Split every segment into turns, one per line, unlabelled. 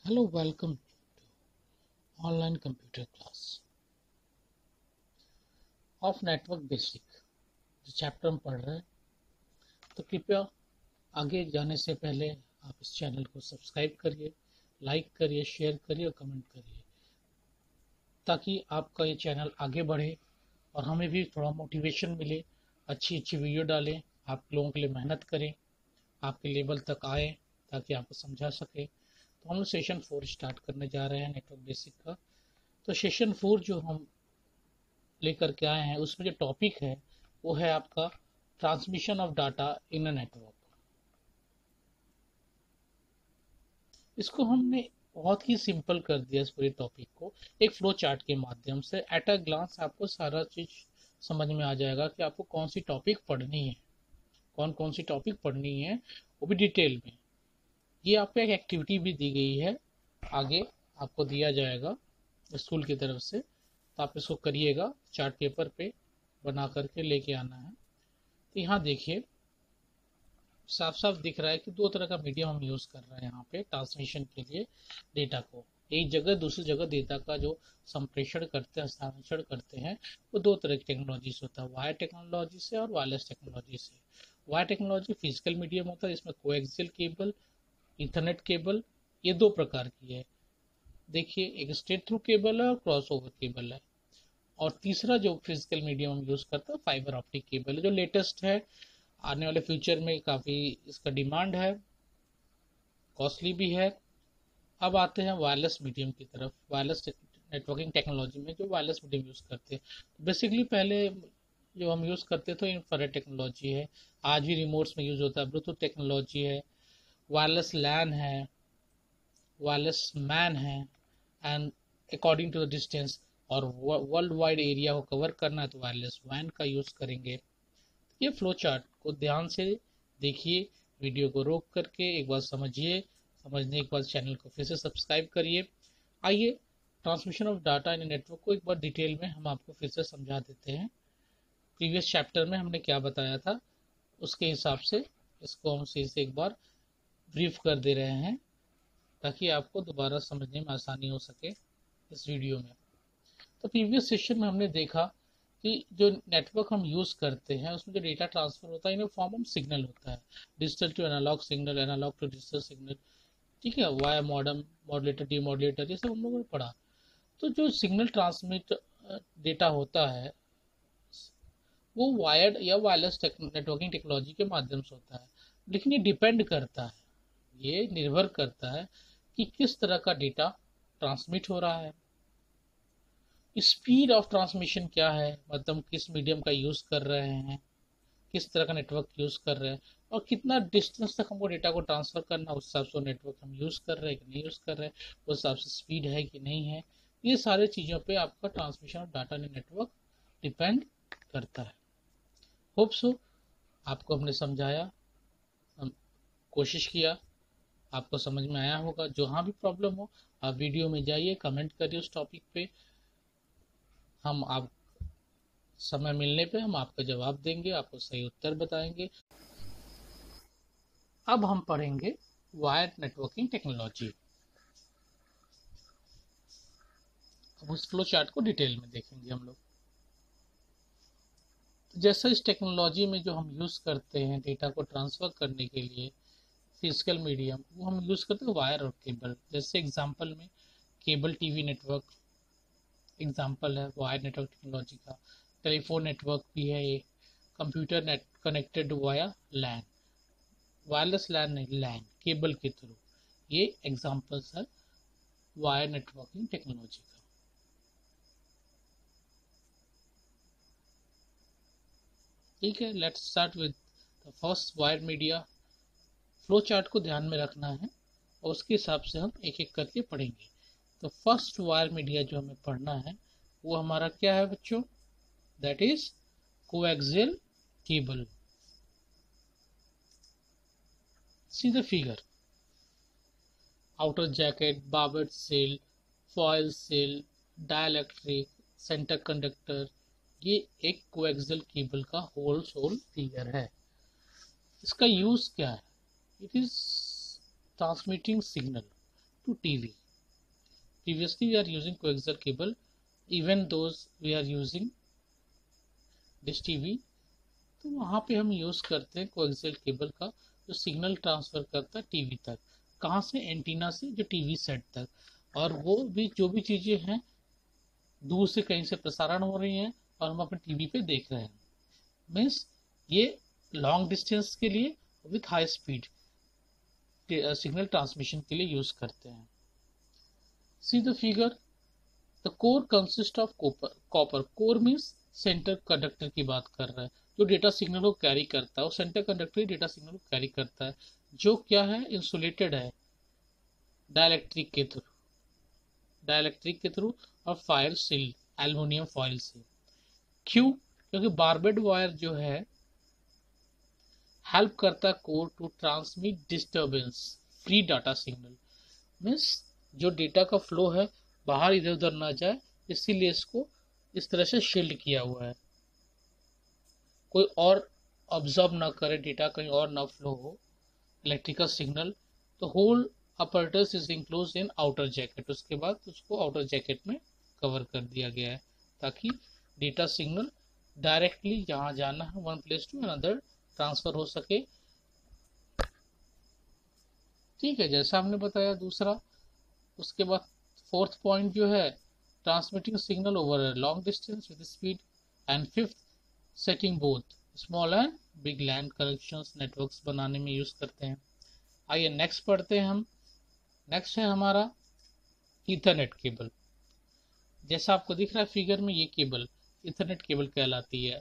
Hello, welcome to online computer class of network basic। जो chapter हम पढ़ रहे हैं, तो कृपया आगे जाने से पहले आप इस चैनल को सब्सक्राइब करिए, लाइक करिए, शेयर करिए और कमेंट करिए, ताकि आपका ये चैनल आगे बढ़े और हमें भी थोड़ा मोटिवेशन मिले। अच्छी अच्छी वीडियो डालें, आप लोगों के लिए मेहनत करें, आपके लेवल तक आए, ताकि आपको समझा सके। तो हम लोग सेशन 4 स्टार्ट करने जा रहे हैं नेटवर्क बेसिक का। तो सेशन 4 जो हम लेकर के आए हैं, उसमें जो टॉपिक है वो है आपका transmission of data in a network. इसको हमने बहुत ही सिंपल कर दिया, इस पूरे टॉपिक को एक फ्लो चार्ट के माध्यम से। एट अ ग्लांस आपको सारा चीज समझ में आ जाएगा कि आपको कौन सी टॉपिक पढ़नी है, कौन कौन सी टॉपिक पढ़नी है, वो भी डिटेल में। ये आपको एक एक्टिविटी भी दी गई है, आगे आपको दिया जाएगा स्कूल की तरफ से, तो आप इसको करिएगा, चार्ट पेपर पे बना करके लेके आना है। तो यहाँ देखिए, साफ साफ दिख रहा है कि दो तरह का मीडियम हम यूज कर रहे हैं यहाँ पे ट्रांसमिशन के लिए। डेटा को एक जगह दूसरी जगह डेटा का जो संप्रेषण करते हैं, हस्तांतरण करते हैं, वो दो तरह की टेक्नोलॉजी से होता है, वायर टेक्नोलॉजी से और वायरलेस टेक्नोलॉजी से। वायर टेक्नोलॉजी फिजिकल मीडियम होता है, इसमें कोएक्सियल केबल, इंटरनेट केबल, ये दो प्रकार की है। देखिए, एक स्ट्रेट थ्रू केबल है और क्रॉस ओवर केबल है। और तीसरा जो फिजिकल मीडियम हम यूज करते हैं, फाइबर ऑप्टिक केबल है, जो लेटेस्ट है, आने वाले फ्यूचर में काफ़ी इसका डिमांड है, कॉस्टली भी है। अब आते हैं वायरलेस मीडियम की तरफ, वायरलेस नेटवर्किंग टेक्नोलॉजी में जो वायरलेस मीडियम यूज़ करते हैं। तो बेसिकली पहले जो हम यूज़ करते थे इंफ्रारेड टेक्नोलॉजी है, आज भी रिमोट्स में यूज़ होता है, ब्लूटूथ टेक्नोलॉजी है, वायरलेस लैन है, वायरलेस मैन है, and according to the distance और वर्ल्ड वाइड एरिया को कवर करना है तो वायरलेस वैन का यूज़ करेंगे। ये फ्लो चार्ट को ध्यान से देखिए, वीडियो को रोक करके एक बार समझिए, समझने के बाद चैनल को फिर से सब्सक्राइब करिए। आइए, transmission of data in network को एक बार डिटेल में हम आपको फिर से समझा देते हैं। प्रीवियस चैप्टर में हमने क्या बताया था, उसके हिसाब से इसको हम फिर से एक बार ब्रीफ कर दे रहे हैं, ताकि आपको दोबारा समझने में आसानी हो सके इस वीडियो में। तो प्रीवियस सेशन में हमने देखा कि जो नेटवर्क हम यूज़ करते हैं, उसमें जो डेटा ट्रांसफर होता है इन फॉर्म ऑफ सिग्नल होता है, digital to analog signal, analog to digital signal, ठीक है, वाया मॉडम, मॉडुलेटर, डीमॉडुलेटर, ये सब हम लोगों ने पढ़ा। तो जो सिग्नल ट्रांसमिट डेटा होता है, वो वायर्ड या वायरलेस नेटवर्किंग टेक्नोलॉजी के माध्यम से होता है। लेकिन ये डिपेंड करता है, ये निर्भर करता है कि किस तरह का डेटा ट्रांसमिट हो रहा है, स्पीड ऑफ ट्रांसमिशन क्या है, मतलब किस मीडियम का यूज़ कर रहे हैं, किस तरह का नेटवर्क यूज़ कर रहे हैं, और कितना डिस्टेंस तक हमको डेटा को ट्रांसफ़र करना, उस हिसाब से नेटवर्क हम यूज़ कर रहे हैं कि नहीं यूज़ कर रहे हैं, उस हिसाब से स्पीड है कि नहीं है। ये सारे चीज़ों पे आपका transmission of data in network depend करता है। होप सो आपको हमने समझाया, हम कोशिश किया, आपको समझ में आया होगा। जहाँ भी प्रॉब्लम हो, आप वीडियो में जाइए, कमेंट करिए उस टॉपिक पे, हम आप समय मिलने पे हम आपका जवाब देंगे, आपको सही उत्तर बताएंगे। अब हम पढ़ेंगे वायर नेटवर्किंग टेक्नोलॉजी। अब उस फ्लो चार्ट को डिटेल में देखेंगे हम लोग। तो जैसा इस टेक्नोलॉजी में जो हम यूज़ करते हैं डेटा को ट्रांसफ़र करने के लिए फिजिकल मीडियम, वो हम यूज़ करते हैं वायर और केबल। जैसे एग्जांपल में केबल टीवी नेटवर्क एग्जांपल है वायर नेटवर्क टेक्नोलॉजी का। टेलीफोन नेटवर्क भी है एक, कंप्यूटर नेट कनेक्टेड वाया लैन, वायरलेस लैन नहीं, लैन केबल के थ्रू, ये एग्जांपल्स है वायर नेटवर्किंग टेक्नोलॉजी का। ठीक है, let's start with the first wire media. Flow chart को ध्यान में रखना है और उसके हिसाब से हम एक एक करके पढ़ेंगे। तो फर्स्ट वायर मीडिया जो हमें पढ़ना है वो हमारा क्या है बच्चों, that is coaxial cable. See the figure, outer jacket, braided shield, foil shield, dielectric, centre conductor, ये एक कोएक्सियल केबल का होल फिगर है। इसका यूज क्या है, it is transmitting signal, to TV. Previously we are using coaxial cable, even those we are using dish TV, तो वहाँ पे हम यूज़ करते हैं कोएक्सियल केबल का, जो सिग्नल ट्रांसफ़र करता है टीवी तक। कहाँ से? एंटीना से जो टीवी सेट तक। और वो भी जो भी चीज़ें हैं दूर से कहीं से प्रसारण हो रही हैं और हम अपने टीवी पे देख रहे हैं। मीन्स ये लॉन्ग डिस्टेंस के लिए with high speed signal transmission के लिए यूज़ करते हैं। सी the figure, the core consist of copper. Core means centre conductor की बात कर रहा है, जो डेटा सिग्नल को कैरी करता है। वो सेंटर कंडक्टर डेटा सिग्नल को कैरी करता है, जो क्या है? इंसुलेटेड है डाइलेक्ट्रिक के थ्रू और फायर सील एल्युमिनियम फॉइल से। क्यों? क्योंकि बार्बेड वायर जो है हेल्प करता है core to transmit disturbance free data signal. Means जो डेटा का फ्लो है बाहर इधर उधर ना जाए, इसीलिए इसको इस तरह से शील्ड किया हुआ है, कोई और ऑब्जर्व ना करे, डेटा कहीं और ना फ्लो हो इलेक्ट्रिकल सिग्नल। तो whole apparatus is enclose in outer jacket. उसके बाद उसको आउटर जैकेट में कवर कर दिया गया है ताकि डेटा सिग्नल डायरेक्टली जहाँ जाना है one place to another transfer हो सके। ठीक है, जैसा हमने बताया दूसरा। उसके बाद फोर्थ पॉइंट जो है, transmitting signal over long distance with speed. And fifth, setting both small and big land connections networks बनाने में यूज करते हैं। आइए नेक्स्ट पढ़ते हैं हम। नेक्स्ट है हमारा ईथरनेट केबल। जैसा आपको दिख रहा है फिगर में, ये केबल ईथरनेट केबल कहलाती है।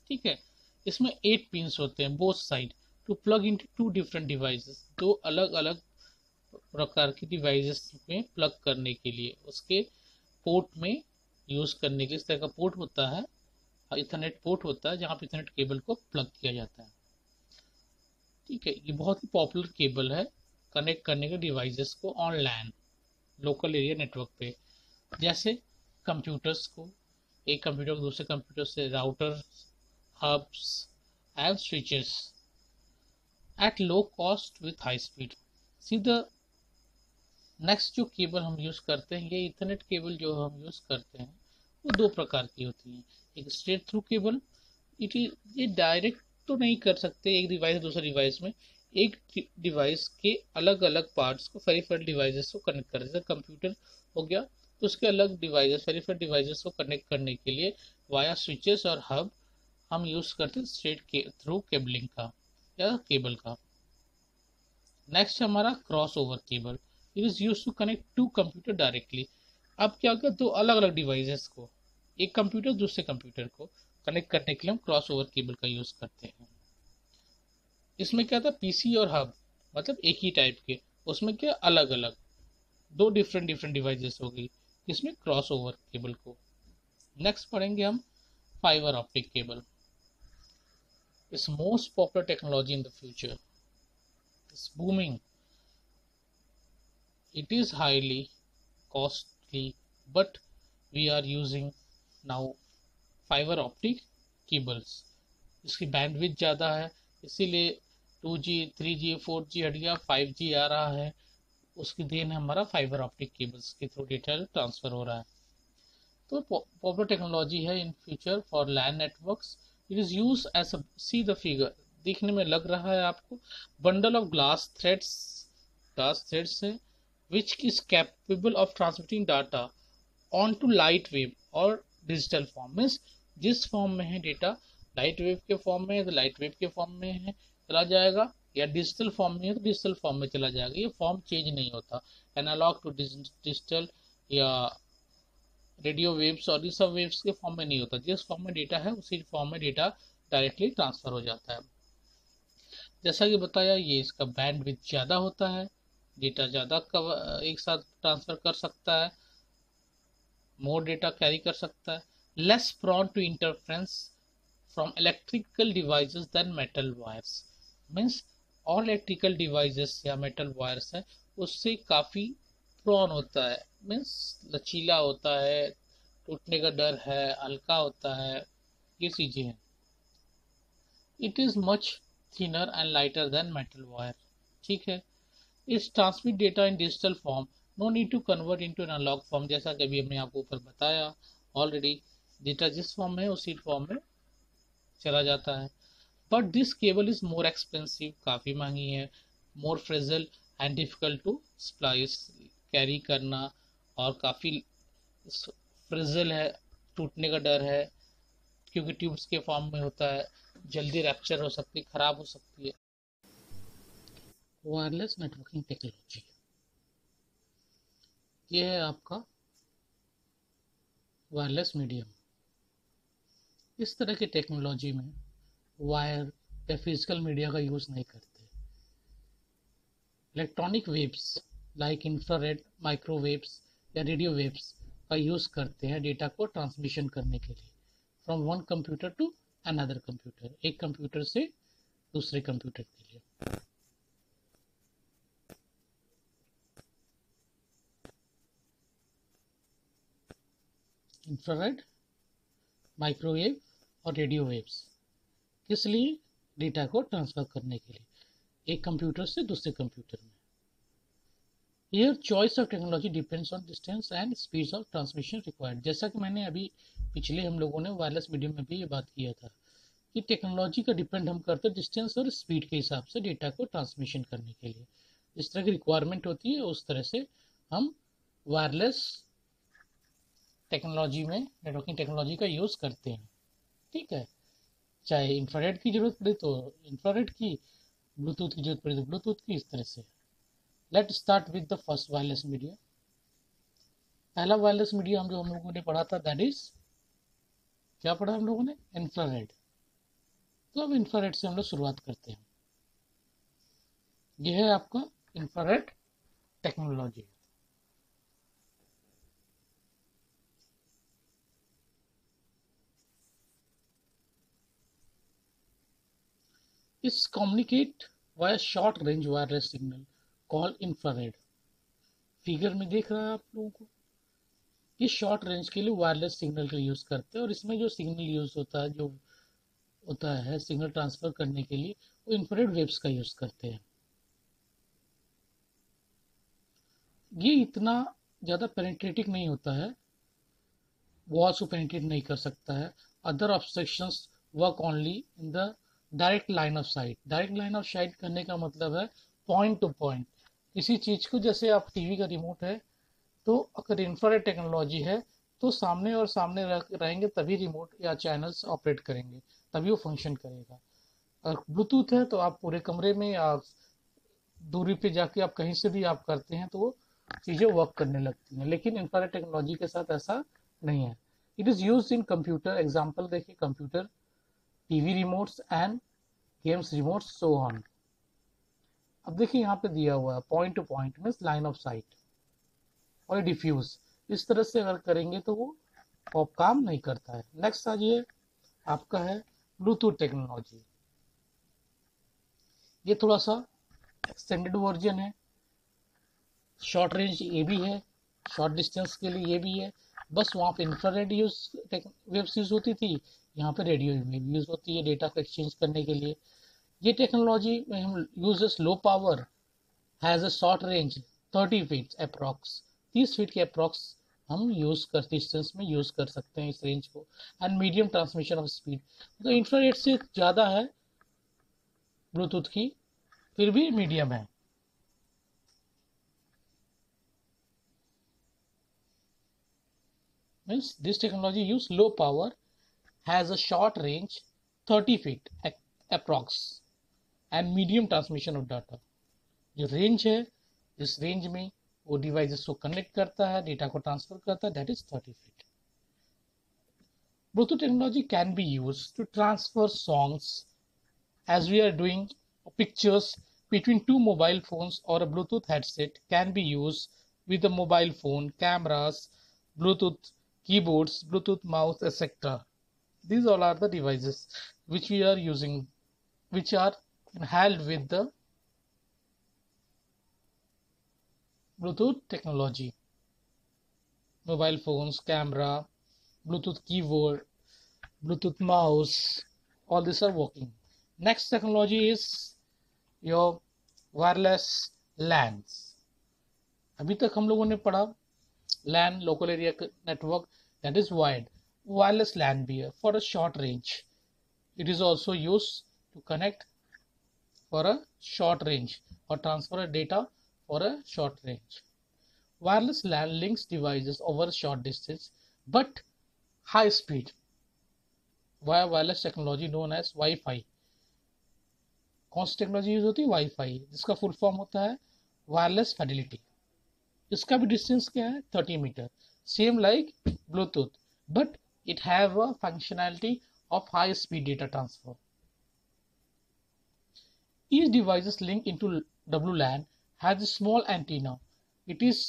ठीक है, इसमें 8 पिंस होते हैं both side to plug into 2 different devices. दो अलग अलग प्रकार की डिवाइसेस में प्लग करने के लिए, उसके पोर्ट में यूज करने के लिए इस तरह का पोर्ट होता है, ईथरनेट पोर्ट होता है जहाँ पे ईथरनेट केबल को प्लग किया जाता है। ठीक है, ये बहुत ही पॉपुलर केबल है कनेक्ट करने के डिवाइसेस को on LAN local area network पे। जैसे कंप्यूटर्स को, एक कंप्यूटर को दूसरे कंप्यूटर से, router, hubs and switches at low cost with high speed. See the next जो केबल हम यूज करते हैं, ये ईथरनेट केबल जो हम यूज करते हैं वो 2 प्रकार की होती हैं। एक स्ट्रेट थ्रू केबल, ये डायरेक्ट तो नहीं कर सकते एक डिवाइस दूसरे डिवाइस में, एक डिवाइस के अलग अलग पार्ट्स को पेरिफेरल डिवाइसेस को कनेक्ट कर, जैसे कंप्यूटर हो गया तो उसके अलग डिवाइसेस पेरिफेरल डिवाइसेस को कनेक्ट करने के लिए वाया स्विचेस और हब हम यूज करते हैं स्ट्रेट थ्रू केबलिंग का या केबल का। नेक्स्ट हमारा cross over cable. It is use to connect 2 computer directly. अब क्या होगा, 2 अलग अलग डिवाइसेस को, एक कंप्यूटर दूसरे कंप्यूटर को कनेक्ट करने के लिए हम क्रॉस ओवर केबल का यूज करते हैं। इसमें क्या था, पीसी और हब मतलब एक ही टाइप के, उसमें क्या अलग अलग 2 डिफरेंट डिवाइसेस हो गई, इसमें क्रॉस ओवर केबल को। नेक्स्ट पढ़ेंगे हम fibre optic cable. It's most popular technology in the future, it's booming, it is highly costly but we are using now fibre optic cables. इसकी बैंडविड्थ ज़्यादा है, इसीलिए 2G 3G 4G हट गया, 5G आ रहा है। उसकी देन हमारा फाइबर ऑप्टिक केबल्स के थ्रू डेटा ट्रांसफर हो रहा है। तो पॉपुलर टेक्नोलॉजी है in future for LAN networks. It is use as see the figure, देखने में लग रहा है आपको, बंडल ऑफ ग्लास थ्रेड्स है which is capable of transmitting data on to light wave और डिजिटल फॉर्म। मीन्स जिस फॉर्म में है डेटा, लाइट वेव के फॉर्म में है तो लाइट वेव के फॉर्म में है चला जाएगा, या डिजिटल फॉर्म में है तो डिजिटल फॉर्म में चला जाएगा। ये फॉर्म चेंज नहीं होता, एनालॉग टू डिजिटल या रेडियो वेव्स और ये सब वेव्स के फॉर्म में नहीं होता। जिस फॉर्म में डेटा है उसी फॉर्म में डेटा डायरेक्टली ट्रांसफर हो जाता है। जैसा कि बताया, ये इसका बैंडविड्थ ज़्यादा होता है, डेटा ज़्यादा एक साथ ट्रांसफर कर सकता है, मोर डेटा कैरी कर सकता है, less prone to interference from electrical devices than metal wires। Means और इलेक्ट्रिकल डिवाइसेस या मेटल वायर्स है उससे काफ़ी prone होता है, मीन्स लचीला होता है, टूटने का डर है, हल्का होता है, ये चीज़ें हैं। It is much thinner and lighter than metal wire. ठीक है, is transmit data in digital form, no need to convert into analog form. जैसा कि अभी हमने आपको ऊपर बताया ऑलरेडी, डेटा जिस फॉर्म में उसी फॉर्म में चला जाता है। But this cable is more expensive, काफ़ी महंगी है, more fragile and difficult to splice, carry करना, और काफ़ी फ्रेजल है, टूटने का डर है क्योंकि ट्यूब्स के फॉर्म में होता है, जल्दी रैप्चर हो सकती है, खराब हो सकती है। वायरलेस नेटवर्किंग टेक्नोलॉजी, ये है आपका वायरलेस मीडियम। इस तरह की टेक्नोलॉजी में वायर या फिजिकल मीडिया का यूज़ नहीं करते। Electronic waves like infrared, microwaves या रेडियो वेव्स का यूज़ करते हैं डेटा को ट्रांसमिशन करने के लिए, from one computer to another computer, एक कंप्यूटर से दूसरे कंप्यूटर के लिए। इंफ्रारेड, माइक्रोवेव और रेडियो वेव्स किस लिए? डेटा को ट्रांसफर करने के लिए, एक कंप्यूटर से दूसरे कंप्यूटर में। Here choice of technology depends on distance and speeds of transmission required। जैसा कि मैंने अभी पिछले हम लोगों ने वायरलेस मीडियम में भी ये बात किया था कि टेक्नोलॉजी का डिपेंड हम करते हैं डिस्टेंस और स्पीड के हिसाब से डेटा को ट्रांसमिशन करने के लिए। जिस तरह की रिक्वायरमेंट होती है उस तरह से हम वायरलेस टेक्नोलॉजी में नेटवर्किंग टेक्नोलॉजी का यूज़ करते हैं। ठीक है, चाहे इंफ्रारेड की जरूरत पड़े तो इंफ्रारेड की, ब्लूटूथ की जरूरत पड़े तो ब्लूटूथ की, इस तरह से। Let start with the first wireless media. पहला वायरलेस मीडिया हम लोगों ने पढ़ा था, दैट इज, क्या पढ़ा हम लोगों ने? इंफ्रारेड। तो अब इंफ्रारेड से हम लोग शुरुआत करते हैं। यह है आपका इंफ्रारेड टेक्नोलॉजी। इस communicate via short range wireless signal call infrared. Figure में देख रहा है आप लोगों को, ये शॉर्ट रेंज के लिए वायरलेस सिग्नल का यूज़ करते हैं, और इसमें जो सिग्नल यूज़ होता है, जो होता है सिग्नल ट्रांसफर करने के लिए, वो इंफ्रारेड वेव्स का यूज़ करते हैं। ये इतना ज़्यादा पेनिट्रेटिंग नहीं होता है, वॉल्स को पेनिट्रेट नहीं कर सकता है। Other obstructions work only in the direct line of site. Direct line of site करने का मतलब है पॉइंट टू पॉइंट किसी चीज़ को, जैसे आप टीवी का रिमोट है, तो अगर इंफ्रारेड टेक्नोलॉजी है तो सामने और सामने रहेंगे तभी रिमोट या चैनल्स ऑपरेट करेंगे, तभी वो फंक्शन करेगा। अगर ब्लूटूथ है तो आप पूरे कमरे में या दूरी पे जाके आप कहीं से भी आप करते हैं तो वो चीज़ें वर्क करने लगती हैं। लेकिन इंफ्रारेड टेक्नोलॉजी के साथ ऐसा नहीं है। It is use in computer, example देखिए, computer, TV remotes and games remotes, so on. अब देखिए यहाँ पे दिया हुआ है point to point means line of sight, और डिफ्यूज, इस तरह से अगर करेंगे तो वो काम नहीं करता है। नेक्स्ट आज ये आपका है ब्लूटूथ टेक्नोलॉजी। ये थोड़ा सा एक्सटेंडेड वर्जन है, शॉर्ट रेंज ये भी है, शॉर्ट डिस्टेंस के लिए ये भी है। बस वहाँ पे इंफ्रारेड वेव्स यूज होती थी, यहाँ पे रेडियो वेव यूज होती है डेटा को एक्सचेंज करने के लिए। ये टेक्नोलॉजी में हम uses low power, has a short range 30 feet approx, 30 feet के अप्रॉक्स हम यूज कर डिस्टेंस में यूज कर सकते हैं इस रेंज को। And medium transmission of speed, तो इंफ्रारेड से ज़्यादा है ब्लूटूथ की, फिर भी मीडियम है। Means this technology use low power, has a short range 30 feet approx and medium transmission of data। जो रेंज है, इस रेंज में वो डिवाइसेस को कनेक्ट करता है, डेटा को ट्रांसफर करता है, that is 30 feet. Bluetooth technology can be use to transfer songs as we are doing, pictures between two mobile phones, or a Bluetooth headset can be used with a mobile phone, cameras, Bluetooth keyboards, Bluetooth mouse, etc. These all are the devices which we are using, which are held with the Bluetooth technology. Mobile phones, camera, Bluetooth keyboard, Bluetooth mouse, all these are working. Next technology is your wireless LANs. अभी तक हम लोगों ने पढ़ा LAN local area network, that is wired. Wireless LAN भी है for a short range. It is also use to connect for a short range or transfer a data for a short range. Wireless LAN links devices over a short distance but high speed via wireless technology known as Wi-Fi. कौन सी technology use होती है? Wifi, जिसका full form होता है wireless Fidelity. इसका भी distance क्या है? 30 metre, same like Bluetooth, but it have a functionality of high speed data transfer. Each device's link into WLAN has a small antenna. It is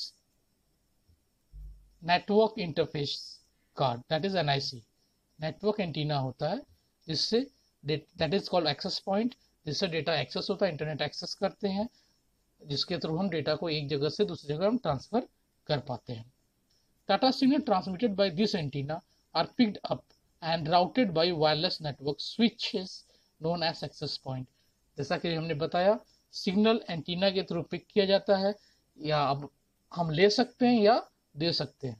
network interface card, that is NIC. Network antenna होता है जिससे that is called access point, जिससे data access होता है, internet access करते हैं, जिसके through हम डेटा को एक जगह से दूसरी जगह हम ट्रांसफर कर पाते हैं। Data signal transmitted by this antenna are picked up and routed by wireless network switches known as access point. जैसा कि हमने बताया, सिग्नल एंटीना के थ्रू पिक किया जाता है, या अब हम ले सकते हैं या दे सकते हैं,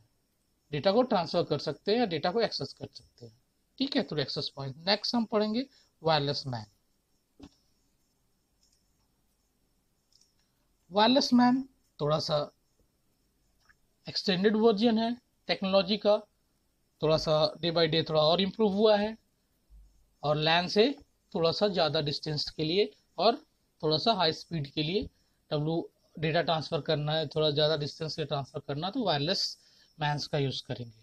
डेटा को ट्रांसफर कर सकते हैं या डेटा को एक्सेस कर सकते हैं। ठीक है, थ्रू एक्सेस पॉइंट। नेक्स्ट हम पढ़ेंगे वायरलेस मैन। वायरलेस मैन थोड़ा सा एक्सटेंडेड वर्जन है टेक्नोलॉजी का, थोड़ा सा डे बाय डे थोड़ा और इम्प्रूव हुआ है, और लैन से थोड़ा सा ज़्यादा डिस्टेंस के लिए और थोड़ा सा हाई स्पीड के लिए डेटा ट्रांसफ़र करना है, थोड़ा ज़्यादा डिस्टेंस से ट्रांसफ़र करना, तो वायरलेस मैन्स का यूज़ करेंगे।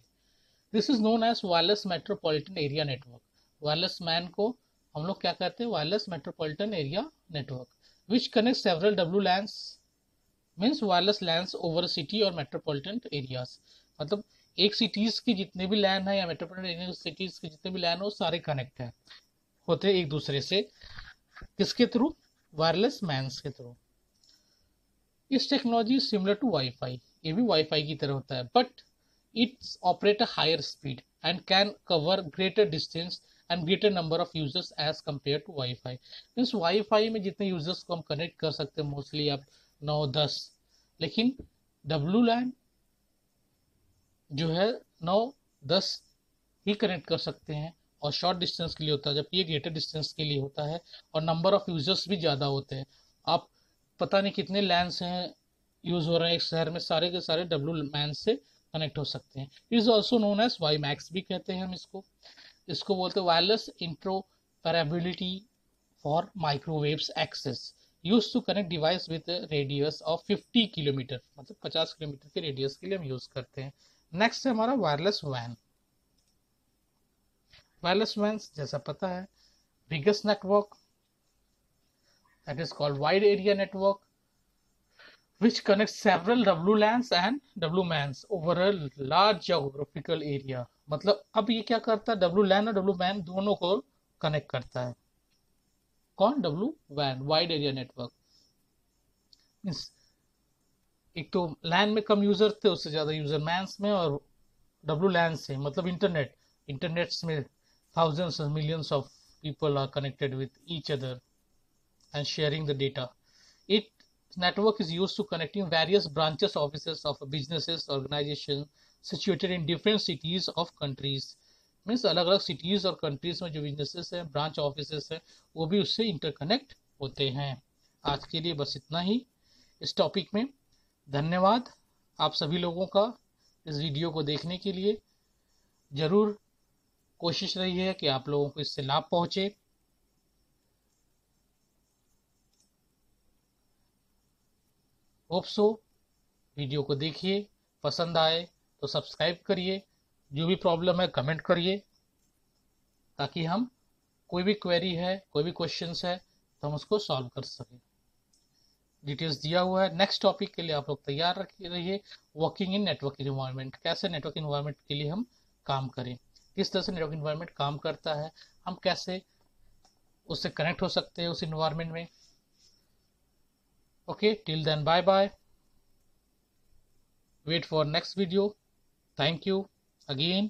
This is known as wireless metropolitan area network. Wireless MAN को हम लोग क्या कहते हैं? Wireless metropolitan area network, which connect several WLANs, means wireless LANs over city और मेट्रोपॉलिटन एरियाज। मतलब एक सिटीज़ की जितने भी लैन है या मेट्रोपॉलिटन एरिया सिटीज़ के जितने भी लैन हो, सारे कनेक्ट है होते एक दूसरे से, किसके थ्रू? वायरलेस मैन्स के थ्रू। इस टेक्नोलॉजी सिमिलर टू वाईफाई, ये भी वाईफाई की तरह होता है, but it's operate a higher speed and can cover greater distance and greater number of users as compare to WiFi. Means WiFi में जितने यूजर्स को हम कनेक्ट कर सकते हैं मोस्टली आप 9-10, लेकिन WLAN जो है 9-10 ही कनेक्ट कर सकते हैं, और शॉर्ट डिस्टेंस के लिए होता है, जबकि ये ग्रेटर डिस्टेंस के लिए होता है, और नंबर ऑफ यूजर्स भी ज़्यादा होते हैं। आप पता नहीं कितने लैंस हैं यूज़ हो रहे हैं एक शहर में, सारे के सारे WLAN से कनेक्ट हो सकते हैं। It is also known as WiMAX भी कहते हैं हम इसको बोलते हैं wireless interoperability for microwaves access, use to connect device with radius of 50 kilometre, मतलब 50 किलोमीटर के रेडियस के लिए हम यूज़ करते हैं। नेक्स्ट है हमारा वायरलेस वैन। वायरलेस वैन्स जैसा पता है, biggest network, that is called wide area network, which connects several WLANs and WMANs over a large geographical area। मतलब अब ये क्या करता है? WLAN और WMAN दोनों को कनेक्ट करता है। कौन? WWAN, wide area network. Means एक तो लैन में कम यूजर थे, उससे ज्यादा यूजर मैन्स में, और WLAN से मतलब इंटरनेट में thousands and millions of people are connected with each other and sharing the data. Its network is used to connecting various branches offices of businesses organizations situated in different cities of countries। Means अलग अलग cities और countries में जो businesses हैं, branch offices हैं, वो भी उससे इंटरकनेक्ट होते हैं। आज के लिए बस इतना ही इस टॉपिक में। धन्यवाद आप सभी लोगों का इस वीडियो को देखने के लिए। ज़रूर कोशिश रही है कि आप लोगों को इससे लाभ पहुंचे। होप सो वीडियो को देखिए, पसंद आए तो सब्सक्राइब करिए, जो भी प्रॉब्लम है कमेंट करिए, ताकि हम कोई भी क्वेरी है, कोई भी क्वेश्चंस है, तो हम उसको सॉल्व कर सकें। डिटेल्स दिया हुआ है। नेक्स्ट टॉपिक के लिए आप लोग तैयार रहिए। वर्किंग इन नेटवर्क इन्वायरमेंट, कैसे नेटवर्क इन्वायरमेंट के लिए हम काम करें, किस तरह से नेटवर्क इन्वायरमेंट काम करता है, हम कैसे उससे कनेक्ट हो सकते हैं उस इन्वायरमेंट में। Okay, till then, bye bye. Wait for next video. Thank you again.